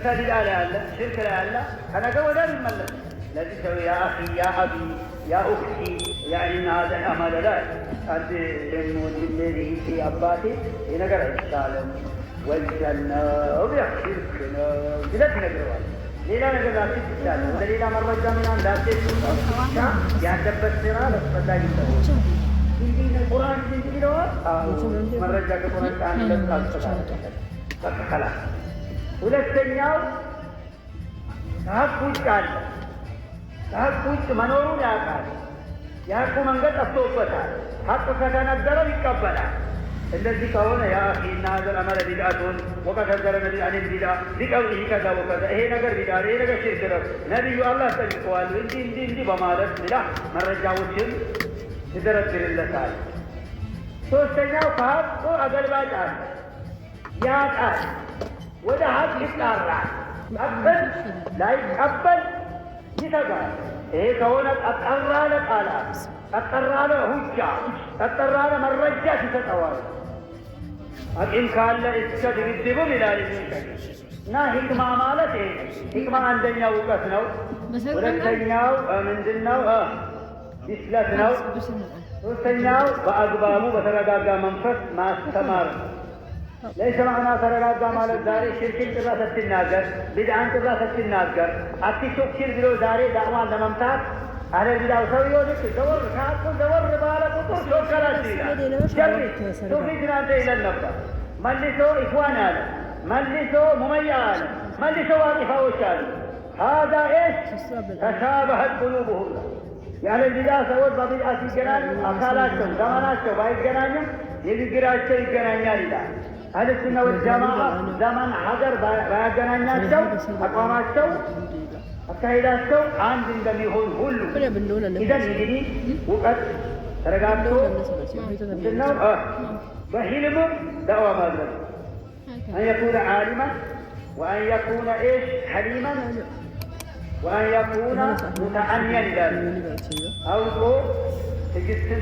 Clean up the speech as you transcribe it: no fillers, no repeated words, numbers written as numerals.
بدعة لألا شرك لألا أنا قوة الملك الذي سوي يا أخي يا أبي يا أختي يعني إن هذا الأمل لا أنت الموت الذي في أباتي هنا قرأ السالم والجنة وبيحشركنا إذا تنقروا ليلا نقول لا تتسالم ولا ليلا مرة جامعنا لا تتسالم يعني دبت سرعة فلا يتسالم إن القرآن يجي له مرة جاء القرآن كان لذات خلاص ሁለተኛው ከሀቅ ውጭ አለ። ከሀቅ ውጭ መኖሩን ያውቃል። የሀቁ መንገድ ጠፍቶበታል። ሀቅ ከተነገረው ይቀበላል። እንደዚህ ከሆነ ያ አኺ እና ሀዘል አመለ ቢድዓቱን ወቀድ ሐዘረነ ቢድዓን ቢድዓ ሊቀውሊሂ ከዛ ወከዛ ይሄ ነገር ቢድዓ ይሄ ነገር ሽርክ ነው፣ ነቢዩ አላህ ጠይቀዋል እንዲህ በማለት ሌላ መረጃዎችን ይደረድርለታል። ሶስተኛው ከሀቁ አገልባጭ አለ። ያውቃል ወደ ሀቅ ይጣራል። ቀበል ላይቀበል ይተጋል። ይሄ ከሆነ ጠጠር ያለ ቃላት፣ ጠጠር ያለ ሁጃ፣ ጠጠር ያለ መረጃ ሲሰጠዋል። አቂም ካለ እስከ ድግድብም ይላል እና ሂክማ ማለት ይሄ ሂክማ አንደኛው እውቀት ነው። ሁለተኛው ምንድን ነው? ብስለት ነው። ሶስተኛው በአግባቡ በተረጋጋ መንፈስ ማስተማር ነው። ليس معنى ترغاغا ማለት ዛሬ ሽርክን ጭራሽ ስትናገር ቢድዓን ጭራሽ ስትናገር አትሾክሽር ብሎ ዛሬ ዳዕዋን ለመምታት አለ ቢድዓው ሰውየው ልክ ዘወር ካቁ ዘወር ባለ ቁጥር ሾከራች ይላል። ጀሪ ሱፊ ትናንተ ይለን ነበር። መልሶ ኢኽዋን አለ፣ መልሶ ሙመያ አለ፣ መልሶ ዋቂፋዎች አለ። هذا ايش تشابهت قلوبهم ያለ ቢድዓ ሰዎች በቢድዓ ሲገናኙ አካላቸው ዘመናቸው ባይገናኙም ንግግራቸው ይገናኛል ይላል። አህለሱና ወልጀማዓ ዘመን ሀገር ባያገናኛቸው አቋማቸው አካሄዳቸው አንድ እንደሚሆን ሁሉ ኢዘን እንግዲህ እውቀት ተረጋግቶ ምንድነው በሂልምም ዳዕዋ ማድረግ አን የኩነ ዓሊመን ወአን የኩነ ኤሽ ሐሊመን ወአን የኩነ ሙተአንያን ይላሉ። አውቆ ትዕግስትን